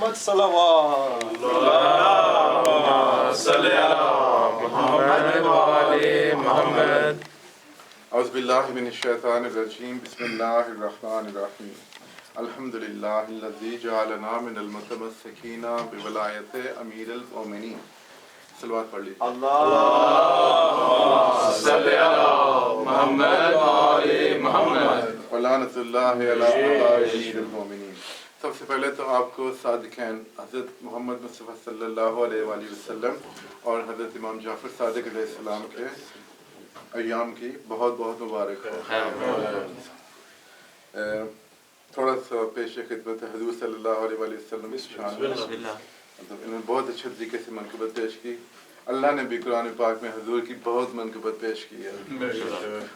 صلوات اللهم صل على محمد وآل محمد. اعوذ باللہ من الشیطان الرجیم. بسم اللہ الرحمن الرحیم. الحمد للہ الذی جعلنا من المتمسکین بولایت امیر المؤمنین. صلوات پڑھ لیجیے. اللهم صل على محمد وآل محمد. ولعنۃ اللہ علی امیر المؤمنین. سب سے پہلے تو آپ کو صادقین حضرت محمد مصطفیٰ صلی اللہ علیہ وآلہ وسلم اور حضرت امام جعفر صادق علیہ السلام کے ایام کی بہت بہت مبارک ہو. تھوڑا سا پیش خدمت حضور صلی اللہ علیہ وآلہ وسلم کی شان. انہوں نے بہت اچھے طریقے سے منقبت پیش کی. اللہ نے بھی قرآن پاک میں حضور کی بہت منقبت پیش کی ہے.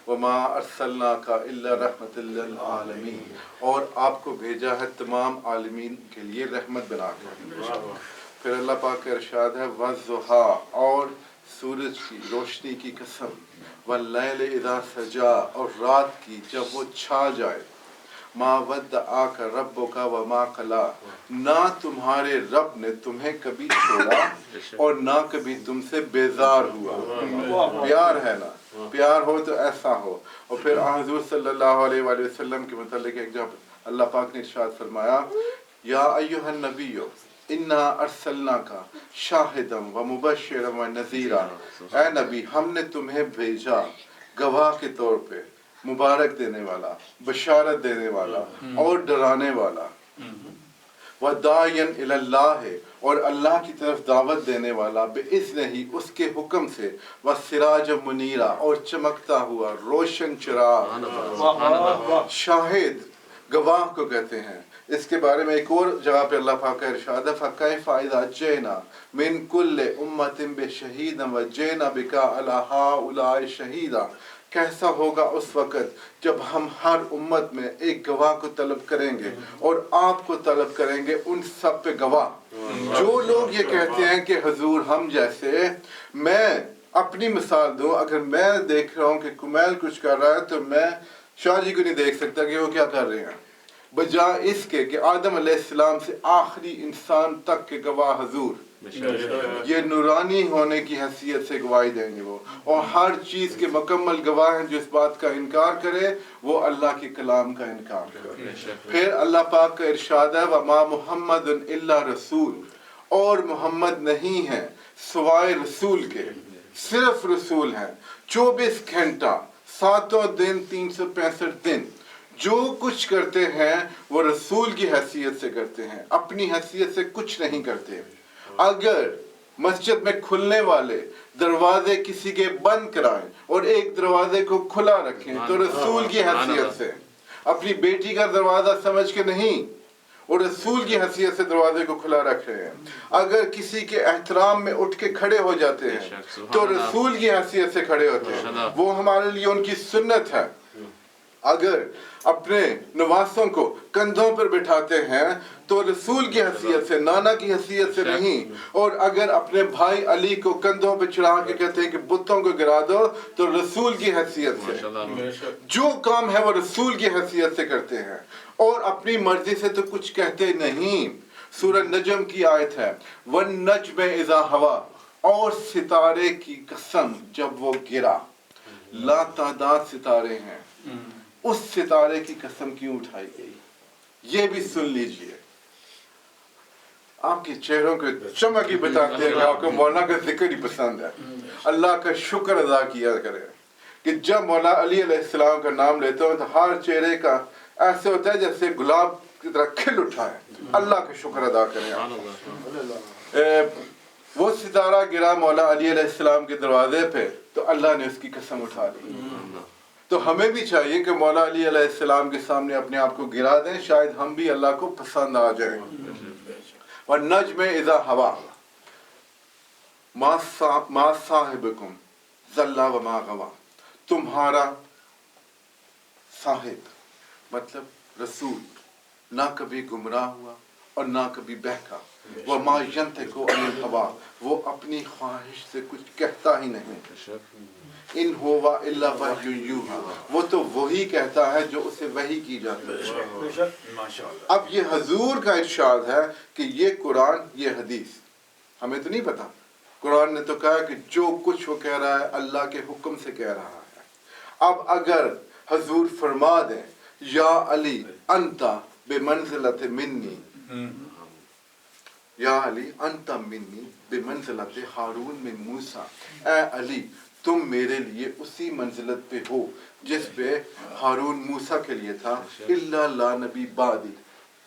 وَمَا أَرْسَلْنَاكَ إِلَّا رَحْمَةً لِّلْعَالَمِينَ. اور آپ کو بھیجا ہے تمام عالمین کے لیے رحمت بنا کر. پھر اللہ پاک کا ارشاد ہے وَالضُّحَىٰ. اور سورج کی روشنی کی قسم. وَاللَّيْلِ إِذَا سَجَىٰ. اور رات کی جب وہ چھا جائے. مَا وَدَّعَكَ رَبُّكَ وَمَا قَلَىٰ. نہ تمہارے رب نے تمہیں کبھی چھوڑا اور نہ کبھی تم سے بیزار ہوا. پیار ہے نا, پیار ہو تو ایسا ہو. اور پھر حضور صلی اللہ علیہ وآلہ وسلم کے متعلق ایک جب اللہ پاک نے ارشاد فرمایا یا ایھا النبی انا ارسلناک شاہدا ومبشرا ونذیرا. اے نبی ہم نے تمہیں بھیجا گواہ کے طور پہ, مبارک دینے والا, بشارت دینے والا اور ڈرانے والا. وَدَاعِيًا إِلَى اللَّهِ. اور اللہ کی طرف دعوت دینے والا بِإِذْنِهِ اس کے حکم سے. وَالسِّرَاجَ مُنِيرًا. اور چمکتا ہوا روشن چراغ. شاہد گواہ کو کہتے ہیں. اس کے بارے میں ایک اور جگہ پہ اللہ پاک کا ارشاد ہے فَكَيْفَ إِذَا جِئْنَا مِن كُلِّ أُمَّةٍ بِشَهِيدٍ وَجِئْنَا بِكَ عَلَىٰ هَٰؤُلَاءِ شَهِيدًا. کیسا ہوگا اس وقت جب ہم ہر امت میں ایک گواہ کو طلب کریں گے اور آپ کو طلب کریں گے ان سب پہ گواہ. جو لوگ یہ کہتے ہیں کہ حضور ہم جیسے, میں اپنی مثال دوں, اگر میں دیکھ رہا ہوں کہ کمیل کچھ کر رہا ہے تو میں شاہ جی کو نہیں دیکھ سکتا کہ وہ کیا کر رہے ہیں, بجائے اس کے کہ آدم علیہ السلام سے آخری انسان تک کے گواہ حضور یہ نورانی ہونے کی حیثیت سے گواہی دیں گے وہ. اور ہر چیز کے مکمل گواہ ہیں. جو اس بات کا انکار کرے وہ اللہ کے کلام کا انکار کرے. پھر اللہ پاک کا ارشاد ہے وَمَا مُحَمَّدٌ إِلَّا رَسُولٌ. اور محمد نہیں ہے سوائے رسول کے, صرف رسول ہیں. 24 گھنٹہ 7 دن 365 دن جو کچھ کرتے ہیں وہ رسول کی حیثیت سے کرتے ہیں, اپنی حیثیت سے کچھ نہیں کرتے. اگر مسجد میں کھلنے والے دروازے کسی کے بند کرائیں اور ایک دروازے کو کھلا رکھیں تو رسول کی حیثیت سے, اپنی بیٹی کا دروازہ سمجھ کے نہیں, اور رسول کی حیثیت سے دروازے کو کھلا رکھ رہے ہیں. اگر کسی کے احترام میں اٹھ کے کھڑے ہو جاتے ہیں تو رسول کی حیثیت سے کھڑے ہوتے ہیں, وہ ہمارے لیے ان کی سنت ہے. اگر اپنے نواسوں کو کندھوں پر بٹھاتے ہیں تو رسول کی حیثیت سے, نانا کی حیثیت سے نہیں. اور اگر اپنے بھائی علی کو کندھوں پہ چڑھا کے کہتے ہیں کہ بتوں کو گرا دو تو رسول کی حیثیت سے. جو کام ہے وہ رسول کی حیثیت سے کرتے ہیں اور اپنی مرضی سے تو کچھ کہتے نہیں. سورہ نجم کی آیت ہے وَالنَّجْمِ إِذَا هَوَىٰ. اور ستارے کی قسم جب وہ گرا. لا تعداد ستارے ہیں, اس ستارے کی قسم کیوں اٹھائی گئی یہ بھی سن لیجئے. آپ کے چہروں کے چمک ہی بتاتے ہیں کہ آپ کو مولانا کا ذکر ہی پسند ہے. اللہ کا شکر ادا کیا کرے کہ جب مولانا علی علیہ السلام کا نام لیتے ہوں تو ہر چہرے کا ایسے ہوتا ہے جیسے گلاب کی طرح کھل اٹھا ہے. اللہ کا شکر ادا کریں. وہ ستارہ گرا مولا علی علیہ السلام کے دروازے پہ تو اللہ نے اس کی قسم اٹھا لی. تو ہمیں بھی چاہیے کہ مولا علی علیہ السلام کے سامنے اپنے آپ کو گرا دیں, شاید ہم بھی اللہ کو پسند آ جائیں. وَالنَّجْمِ إِذَا هَوَىٰ. مَا صَاحِبُكُمْ ضَلَّ وَمَا غَوَىٰ. تمہارا صاحب مطلب رسول نہ کبھی گمراہ ہوا اور نہ کبھی بہکا. وما ينطق عن الهوى, وہ اپنی خواہش سے کچھ کہتا ہی نہیں. ان هو الا وحی یوحی, وہ تو وہی کہتا ہے جو اسے وحی کی جاتی ہے. اب یہ حضور کا ارشاد ہے کہ یہ قرآن یہ حدیث ہمیں تو نہیں پتا. قرآن نے تو کہا کہ جو کچھ وہ کہہ رہا ہے اللہ کے حکم سے کہہ رہا ہے. اب اگر حضور فرما دیں یا علی انت بمنزلت منی, یا علی انت منی بمنزلت ہارون من موسیٰ, اے علی تم میرے لیے اسی منزلت پہ ہو جس پہ ہارون موسیٰ کے لیے تھا. الا لا نبی بعدی,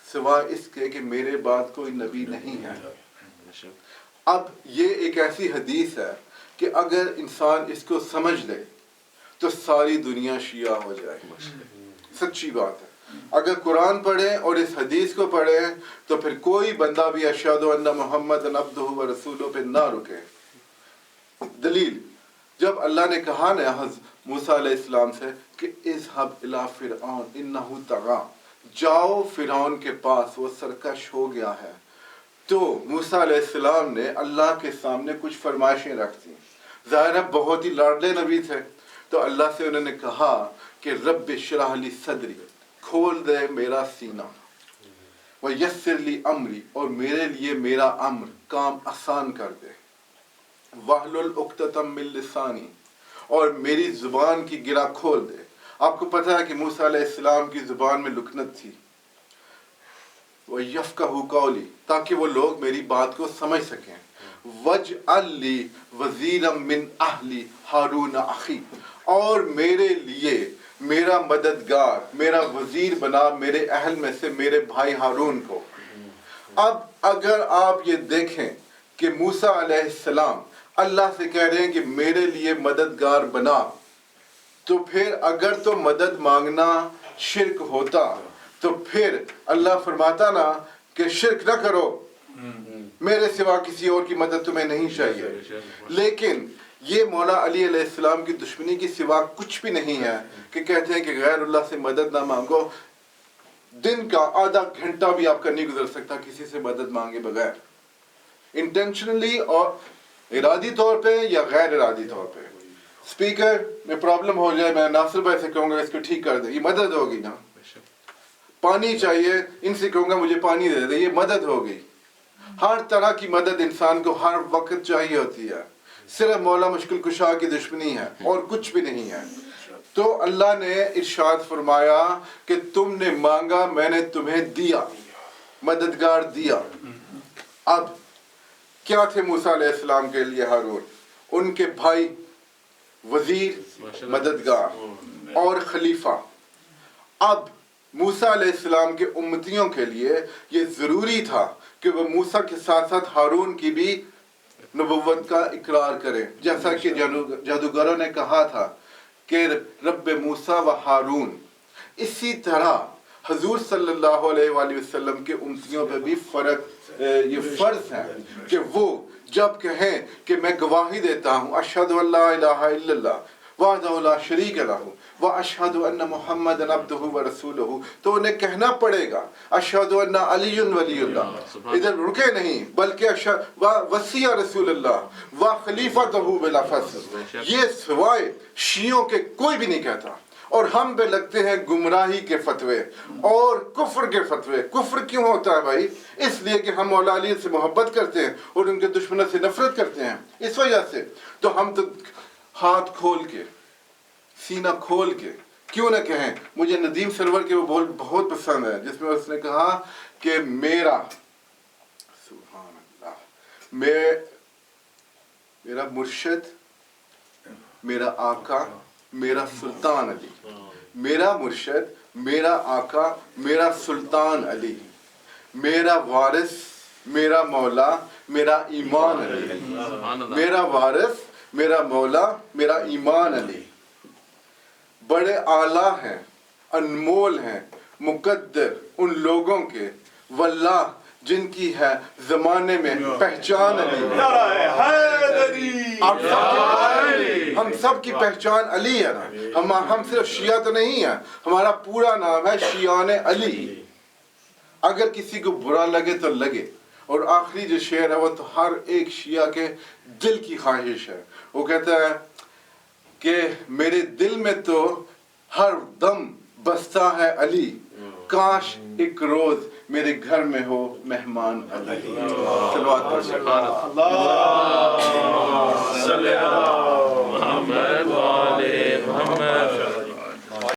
سوائے اس کے کہ میرے بعد کوئی نبی نہیں ہے. اب یہ ایک ایسی حدیث ہے کہ اگر انسان اس کو سمجھ لے تو ساری دنیا شیعہ ہو جائے. سچی بات ہے. اگر قرآن پڑھیں اور اس حدیث کو پڑھیں تو پھر کوئی بندہ بھی اشہد ان محمد عبدہ و رسولہ پہ نہ رکے. دلیل, جب اللہ نے کہا نا موسیٰ علیہ السلام سے کہ اذهب الی فرعون انہ طغی, جاؤ فرعون کے پاس وہ سرکش ہو گیا ہے, تو موسیٰ علیہ السلام نے اللہ کے سامنے کچھ فرمائشیں رکھ دیں. ظاہر ہے بہت ہی لاڈلے نبی تھے, تو اللہ سے انہوں نے کہا کہ رب اشرح لی صدری, کھول دے میرا سینہ, ویسر لی امری, اور میرے لیے میرا امر کام آسان کر دے, واحلل عقدۃ من لسانی, اور میری زبان کی گرہ کھول دے. آپ کو پتہ ہے کہ موسیٰ علیہ السلام کی زبان میں لکنت تھی. وَيَفْقَهُ قَوْلِي, تاکہ وہ لوگ میری بات کو سمجھ سکیں. وَاجْعَلْ لِي وَزِيرًا مِّنْ أَهْلِي هَارُونَ أَخِي, اور میرے لیے میرا مددگار, میرا وزیر بنا میرے اہل میں سے میرے بھائی ہارون کو. اب اگر آپ یہ دیکھیں کہ موسیٰ علیہ السلام اللہ سے کہہ رہے ہیں کہ میرے لیے مددگار بنا, تو پھر اگر تو مدد مانگنا شرک ہوتا تو پھر اللہ فرماتا نا کہ شرک نہ کرو, میرے سوا کسی اور کی مدد تمہیں نہیں چاہیے. لیکن یہ مولا علی علیہ السلام کی دشمنی کی سوا کچھ بھی نہیں ہے کہ کہتے ہیں کہ غیر اللہ سے مدد نہ مانگو. دن کا آدھا گھنٹہ بھی آپ کا نہیں گزر سکتا کسی سے مدد مانگے بغیر, انٹینشنلی اور ارادی طور پہ یا غیر ارادی طور پہ. اسپیکر میں پرابلم ہو جائے, میں ناصر بھائی سے کہوں گا اس کو ٹھیک کر دے, یہ مدد ہوگی نا. پانی چاہیے, ان سے کہوں گا مجھے پانی دے دے, یہ مدد ہوگی. ہر طرح کی مدد انسان کو ہر وقت چاہیے ہوتی ہے. صرف مولا مشکل کشا کی دشمنی ہے اور کچھ بھی نہیں ہے. تو اللہ نے ارشاد فرمایا کہ تم نے مانگا میں نے تمہیں دیا, مددگار دیا. اب کیا تھے موسیٰ علیہ السلام کے لیے ہارون؟ ان کے بھائی, وزیر, مددگار اور خلیفہ. اب موسیٰ علیہ السلام کے امتیوں کے لیے یہ ضروری تھا کہ وہ موسیٰ کے ساتھ ساتھ ہارون کی بھی نبوت کا اقرار کریں, جیسا کہ جادوگروں نے کہا تھا کہ رب موسیٰ و ہارون. اسی طرح حضور صلی اللہ علیہ وآلہ وسلم کے امتیوں پہ بھی یہ فرض ہے کہ وہ جب کہیں کہ میں گواہی دیتا ہوں اشہد ان لا الہ الا اللہ وحدہ لا شریک لہ واشہد ان محمد عبدہ و رسولہ, تو انہیں کہنا پڑے گا اشہد ان علی ولی اللہ. ادھر رکے نہیں بلکہ وسیع رسول اللہ و خلیفۃہ بلا فصل. یہ سوائے شیعوں کے کوئی بھی نہیں کہتا. اور ہم پہ لگتے ہیں گمراہی کے فتوے اور کفر کے فتوے. کفر کیوں ہوتا ہے بھائی؟ اس لیے کہ ہم مولا علی سے محبت کرتے ہیں اور ان کے دشمنوں سے نفرت کرتے ہیں, اس وجہ سے. تو ہم تو ہاتھ کھول کے, سینہ کھول کے کیوں نہ کہیں. مجھے ندیم سرور کے وہ بول بہت پسند ہے جس میں اس نے کہا کہ میرا سبحان اللہ میرا مرشد, میرا آقا, میرا سلطان علی. میرا مرشد, میرا آقا, میرا سلطان علی, میرا وارث, میرا مولا, میرا ایمان علی. میرا وارث, میرا مولا, میرا ایمان علی. بڑے اعلیٰ ہیں, انمول ہیں, مقدر ان لوگوں کے واللہ جن کی ہے زمانے میں پہچان علی. ہم سب کی پہچان علی ہے نا. ہم صرف شیعہ تو نہیں ہیں, ہمارا پورا نام ہے شیعان علی. اگر کسی کو برا لگے تو لگے. اور آخری جو شعر ہے وہ تو ہر ایک شیعہ کے دل کی خواہش ہے. وہ کہتا ہے کہ میرے دل میں تو ہر دم بستا ہے علی, کاش ایک روز میرے گھر میں ہو مہمان علی. صلوات پڑھ.